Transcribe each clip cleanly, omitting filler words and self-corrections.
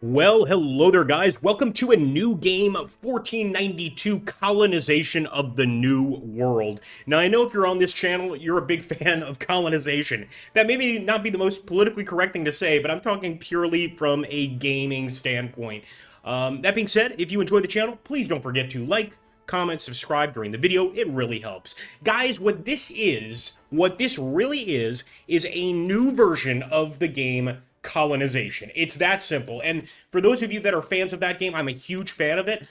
Well, hello there, guys. Welcome to a new game of 1492 Colonization of the New World. Now, I know if you're on this channel, you're a big fan of colonization. That may not be the most politically correct thing to say, but I'm talking purely from a gaming standpoint. That being said, if you enjoy the channel, please don't forget to like, comment, subscribe during the video. It really helps. Guys, what this really is a new version of the game Colonization. It's that simple. And for those of you that are fans of that game, I'm a huge fan of it.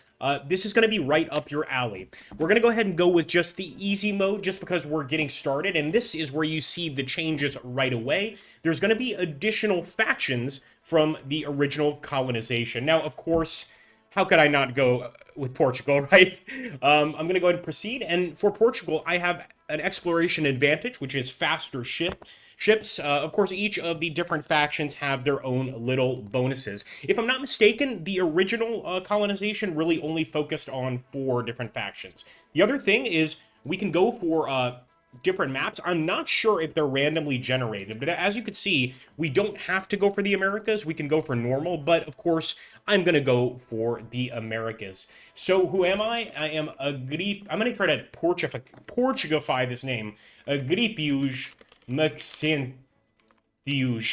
This is going to be right up your alley. We're going to go ahead and go with just the easy mode just because we're getting started. And this is where you see the changes right away. There's going to be additional factions from the original Colonization. Now, of course, how could I not go with Portugal, right? I'm going to go ahead and proceed. And for Portugal, I have an exploration advantage, which is faster ships. Of course, each of the different factions have their own little bonuses. If I'm not mistaken, the original colonization really only focused on 4 different factions. The other thing is we can go for different maps. I'm not sure if they're randomly generated, but as you can see, we don't have to go for the Americas. We can go for normal, but of course, I'm going to go for the Americas. So who am I? I am Agripe. I'm going to try to Portugify this name. Agripius Maxentius.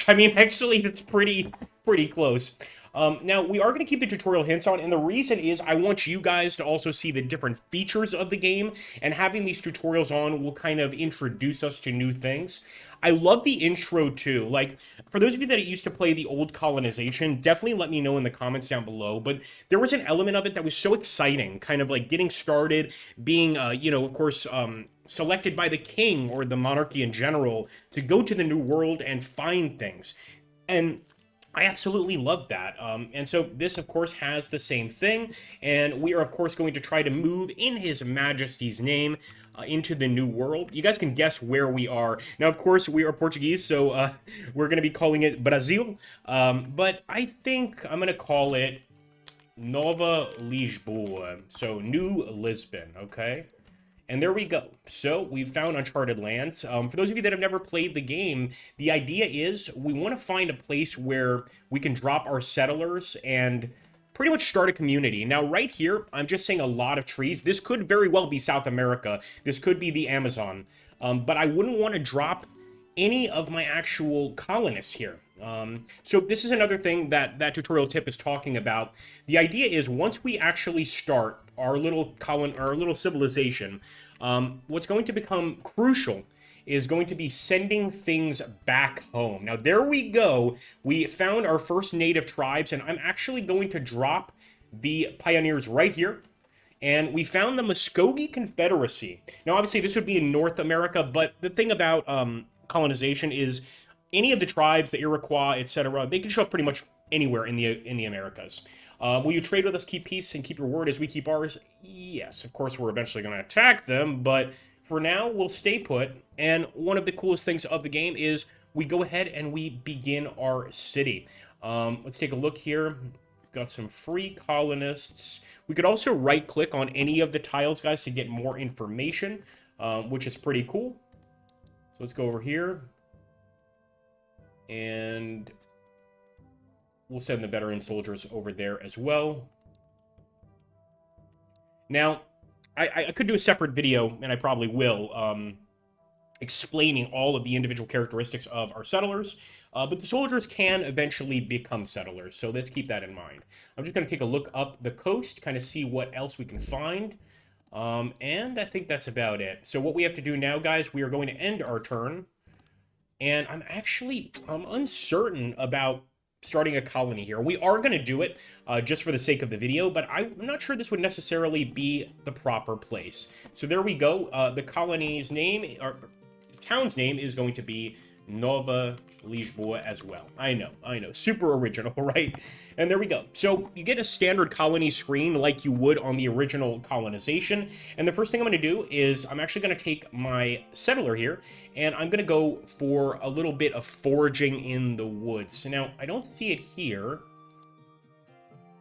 I mean, actually, it's pretty close. Now, we are going to keep the tutorial hints on, and the reason is I want you guys to also see the different features of the game, and having these tutorials on will kind of introduce us to new things. I love the intro, too. Like, for those of you that used to play the old Colonization, definitely let me know in the comments down below, but there was an element of it that was so exciting, kind of like getting started, being, of course, selected by the king or the monarchy in general to go to the New World and find things. And I absolutely love that. And so this, of course, has the same thing. And we are, of course, going to try to move in His Majesty's name into the New World. You guys can guess where we are. Now, of course, we are Portuguese, so we're going to be calling it Brazil. But I think I'm going to call it Nova Lisboa. So New Lisbon, okay? And there we go. So we've found uncharted lands. For those of you that have never played the game, the idea is we want to find a place where we can drop our settlers and pretty much start a community. Now, right here, I'm just saying a lot of trees. This could very well be South America. This could be the Amazon. But I wouldn't want to drop any of my actual colonists here. So this is another thing that tutorial tip is talking about. The idea is once we actually start our little civilization, what's going to become crucial is going to be sending things back home. Now, there we go. We found our first native tribes, and I'm actually going to drop the pioneers right here. And we found the Muskogee Confederacy. Now, obviously, this would be in North America, but the thing about colonization is any of the tribes, the Iroquois, etc., they can show up pretty much anywhere in the Americas. Will you trade with us, keep peace, and keep your word as we keep ours? Yes, of course, we're eventually going to attack them, but for now, we'll stay put. And one of the coolest things of the game is we go ahead and we begin our city. Let's take a look here. We've got some free colonists. We could also right-click on any of the tiles, guys, to get more information, which is pretty cool. So let's go over here. And we'll send the veteran soldiers over there as well. Now, I could do a separate video, and I probably will, explaining all of the individual characteristics of our settlers, but the soldiers can eventually become settlers, so let's keep that in mind. I'm just going to take a look up the coast, kind of see what else we can find, and I think that's about it. So what we have to do now, guys, we are going to end our turn, and I'm uncertain about starting a colony here. We are going to do it just for the sake of the video, but I'm not sure this would necessarily be the proper place. So there we go. The colony's name, or the town's name, is going to be Nova Lisboa as well. I know. Super original, right? And there we go. So you get a standard colony screen like you would on the original colonization. And the first thing I'm going to do is I'm actually going to take my settler here, and I'm going to go for a little bit of foraging in the woods. Now, I don't see it here.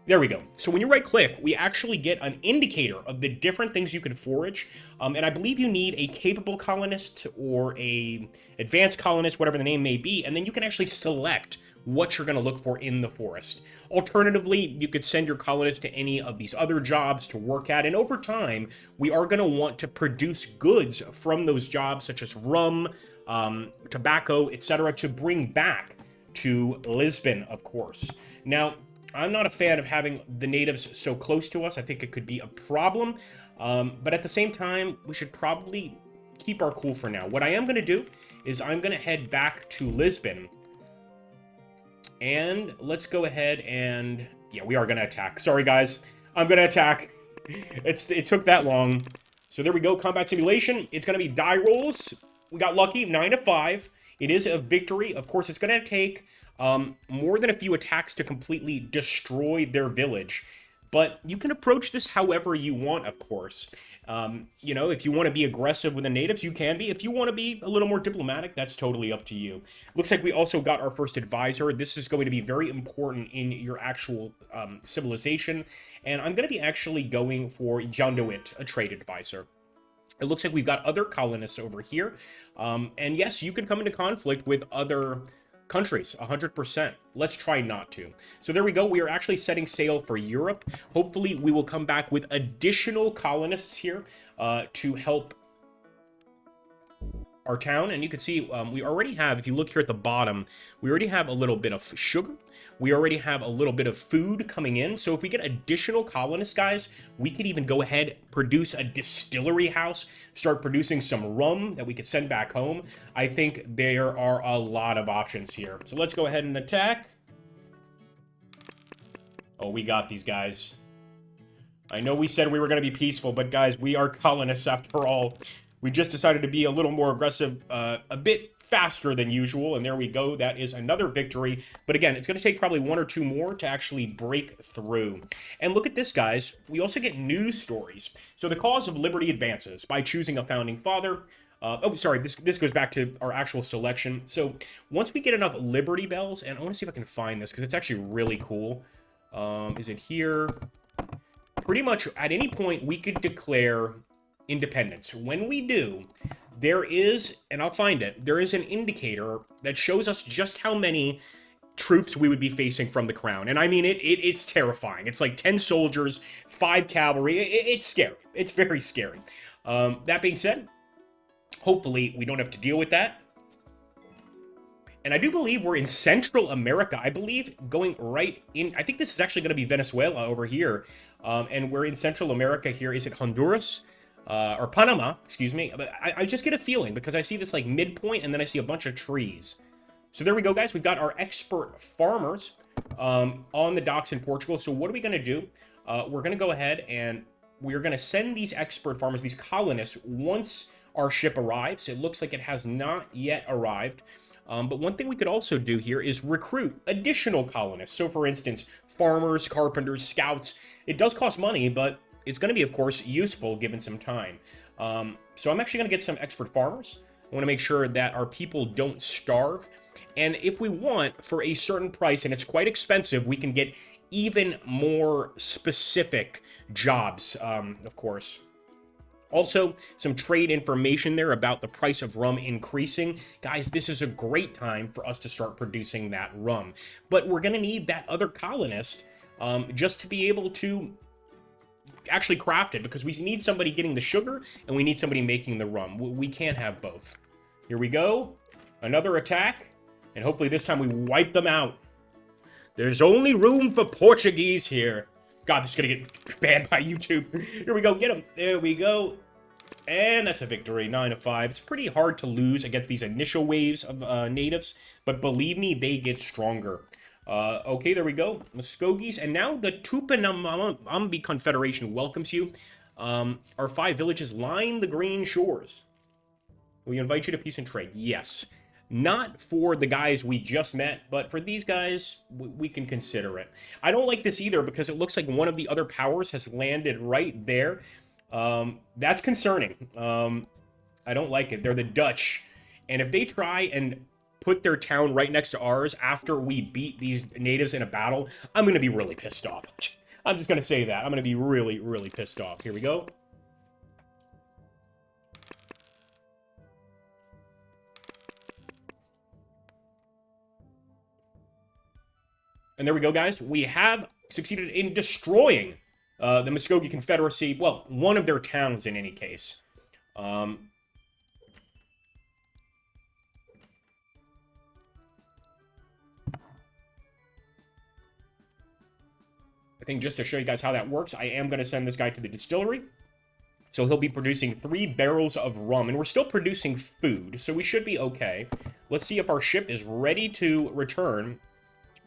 There we go. So when you right-click, we actually get an indicator of the different things you can forage. And I believe you need a capable colonist or a advanced colonist, whatever the name may be, and then you can actually select what you're going to look for in the forest. Alternatively, you could send your colonists to any of these other jobs to work at, and over time, we are going to want to produce goods from those jobs, such as rum, tobacco, etc., to bring back to Lisbon, of course. Now, I'm not a fan of having the natives so close to us. I think it could be a problem, but at the same time, we should probably keep our cool for now. What I am going to do is I'm going to head back to Lisbon, and let's go ahead and... yeah, we are going to attack. Sorry, guys. I'm going to attack. It took that long. So there we go. Combat simulation. It's going to be die rolls. We got lucky. 9 to 5. It is a victory. Of course, it's going to take more than a few attacks to completely destroy their village. But you can approach this however you want, of course. You know, if you want to be aggressive with the natives, you can be. If you want to be a little more diplomatic, that's totally up to you. Looks like we also got our first advisor. This is going to be very important in your actual civilization. And I'm going to be actually going for Jandoit, a trade advisor. It looks like we've got other colonists over here. And yes, you can come into conflict with other countries, 100%. Let's try not to. So there we go. We are actually setting sail for Europe. Hopefully, we will come back with additional colonists here to help our town. And you can see we already have, if you look here at the bottom, we already have a little bit of sugar. We already have a little bit of food coming in. So if we get additional colonists, guys, we could even go ahead, produce a distillery house, start producing some rum that we could send back home. I think there are a lot of options here. So let's go ahead and attack. Oh, we got these guys. I know we said we were going to be peaceful, but guys, we are colonists after all. We just decided to be a little more aggressive, a bit faster than usual, and there we go. That is another victory. But again, it's going to take probably 1 or 2 more to actually break through. And look at this, guys. We also get news stories. So the cause of liberty advances by choosing a founding father. Oh, sorry, this goes back to our actual selection. So once we get enough Liberty Bells, and I want to see if I can find this, because it's actually really cool. Is it here? Pretty much at any point, we could declare independence. When we do, there is, and I'll find it, there is an indicator that shows us just how many troops we would be facing from the crown. And I mean, it's terrifying. It's like 10 soldiers, 5 cavalry. It's scary. It's very scary. That being said, hopefully we don't have to deal with that. And I do believe we're in Central America. I believe going right in, I think this is actually going to be Venezuela over here. And we're in Central America here. Is it Honduras? Or Panama, excuse me. But I just get a feeling because I see this like midpoint and then I see a bunch of trees. So there we go, guys. We've got our expert farmers on the docks in Portugal. So what are we going to do? We're going to go ahead and we're going to send these expert farmers, these colonists, once our ship arrives. It looks like it has not yet arrived. But one thing we could also do here is recruit additional colonists. So for instance, farmers, carpenters, scouts. It does cost money, but it's going to be, of course, useful given some time. So I'm actually going to get some expert farmers. I want to make sure that our people don't starve. And if we want, for a certain price, and it's quite expensive, we can get even more specific jobs, of course. Also, some trade information there about the price of rum increasing. Guys, this is a great time for us to start producing that rum. But we're going to need that other colonist just to be able to actually craft it, because we need somebody getting the sugar and we need somebody making the rum. We can't have both. Here we go. Another attack. And hopefully this time we wipe them out. There's only room for Portuguese here. God, this is going to get banned by YouTube. Here we go. Get him. There we go. And that's a victory. 9 to 5. It's pretty hard to lose against these initial waves of natives. But believe me, they get stronger. Okay, there we go. Muskogees. And now the Tupinambá Confederation welcomes you. Our 5 villages line the green shores. We invite you to peace and trade. Yes. Not for the guys we just met, but for these guys, we can consider it. I don't like this either because it looks like one of the other powers has landed right there. That's concerning. I don't like it. They're the Dutch. And if they try and put their town right next to ours after we beat these natives in a battle, I'm going to be really pissed off. I'm just going to say that. I'm going to be really, really pissed off. Here we go. And there we go, guys. We have succeeded in destroying the Muskogee Confederacy. Well, one of their towns in any case. I think just to show you guys how that works, I am going to send this guy to the distillery. So he'll be producing 3 barrels of rum, and we're still producing food, so we should be okay. Let's see if our ship is ready to return.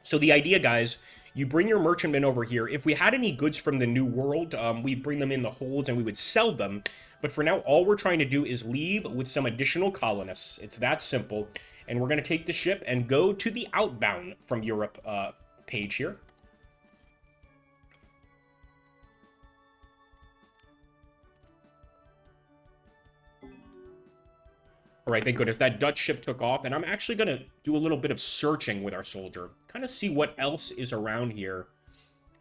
So the idea, guys, you bring your merchantmen over here. If we had any goods from the New World, we bring them in the holds and we would sell them. But for now, all we're trying to do is leave with some additional colonists. It's that simple. And we're going to take the ship and go to the outbound from Europe page here. All right, thank goodness. That Dutch ship took off, and I'm actually going to do a little bit of searching with our soldier. Kind of see what else is around here.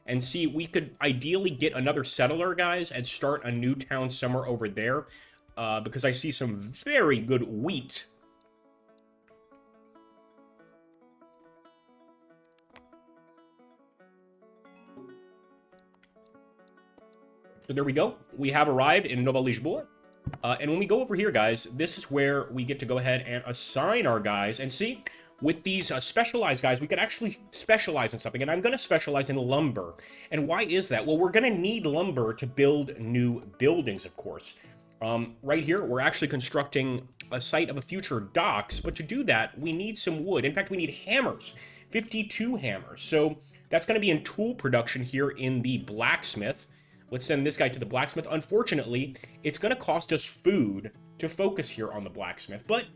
And see, we could ideally get another settler, guys, and start a new town somewhere over there. Because I see some very good wheat. So there we go. We have arrived in Nova Lisboa. And when we go over here, guys, this is where we get to go ahead and assign our guys. And see, with these specialized guys, we could actually specialize in something. And I'm going to specialize in lumber. And why is that? Well, we're going to need lumber to build new buildings, of course. Right here, we're actually constructing a site of a future docks. But to do that, we need some wood. In fact, we need hammers, 52 hammers. So that's going to be in tool production here in the blacksmith. Let's send this guy to the blacksmith. Unfortunately, it's going to cost us food to focus here on the blacksmith, but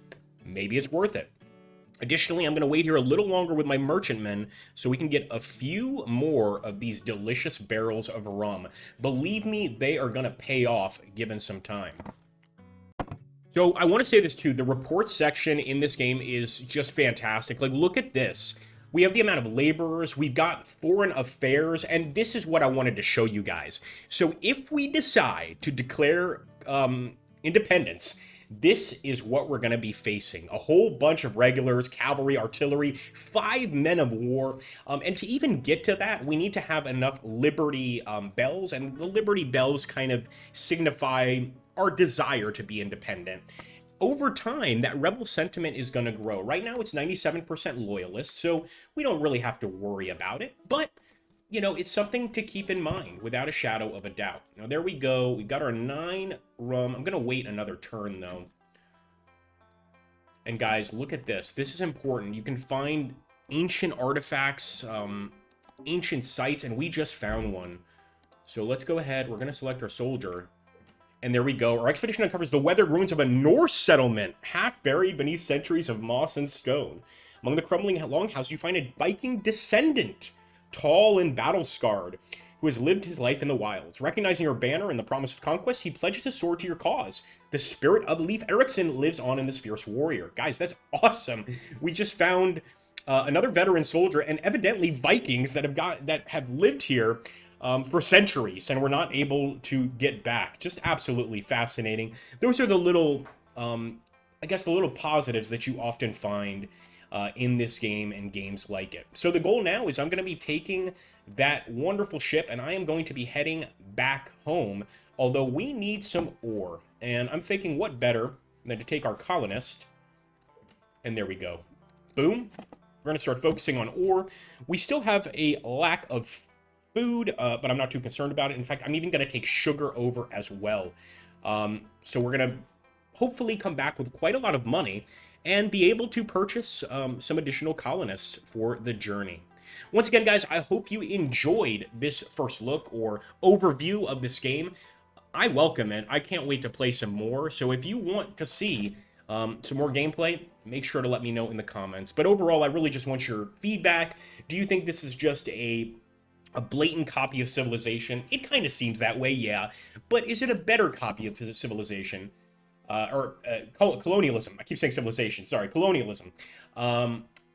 maybe it's worth it. Additionally, I'm going to wait here a little longer with my merchantmen so we can get a few more of these delicious barrels of rum. Believe me, they are going to pay off given some time. So I want to say this too. The reports section in this game is just fantastic. Like, look at this. We have the amount of laborers, we've got foreign affairs, and this is what I wanted to show you guys. So if we decide to declare independence, this is what we're going to be facing. A whole bunch of regulars, cavalry, artillery, 5 men of war. And to even get to that, we need to have enough Liberty bells, and the Liberty bells kind of signify our desire to be independent. Over time, that rebel sentiment is going to grow. Right now, it's 97% loyalist, so we don't really have to worry about it. But, you know, it's something to keep in mind without a shadow of a doubt. Now, there we go. We got our 9 rum. I'm going to wait another turn, though. And, guys, look at this. This is important. You can find ancient artifacts, ancient sites, and we just found one. So let's go ahead. We're going to select our soldier. And there we go. Our expedition uncovers the weathered ruins of a Norse settlement, half buried beneath centuries of moss and stone. Among the crumbling longhouses, you find a Viking descendant, tall and battle-scarred, who has lived his life in the wilds. Recognizing your banner and the promise of conquest, he pledges his sword to your cause. The spirit of Leif Erikson lives on in this fierce warrior. Guys, that's awesome. We just found another veteran soldier, and evidently Vikings that have lived here for centuries, and we're not able to get back. Just absolutely fascinating. Those are the little, I guess, the little positives that you often find in this game and games like it. So the goal now is I'm going to be taking that wonderful ship, and I am going to be heading back home, although we need some ore. And I'm thinking, what better than to take our colonist, and there we go. Boom. We're going to start focusing on ore. We still have a lack of food, but I'm not too concerned about it. In fact, I'm even going to take sugar over as well. So we're going to hopefully come back with quite a lot of money and be able to purchase some additional colonists for the journey. Once again, guys, I hope you enjoyed this first look or overview of this game. I welcome it. I can't wait to play some more. So if you want to see some more gameplay, make sure to let me know in the comments. But overall, I really just want your feedback. Do you think this is just a blatant copy of Civilization? It kind of seems that way, yeah. But is it a better copy of Civilization? Colonialism. I keep saying Civilization. Sorry, colonialism.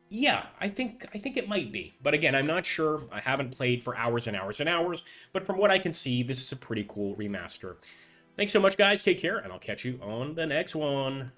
Yeah, I think it might be. But again, I'm not sure. I haven't played for hours and hours and hours. But from what I can see, this is a pretty cool remaster. Thanks so much, guys. Take care, and I'll catch you on the next one.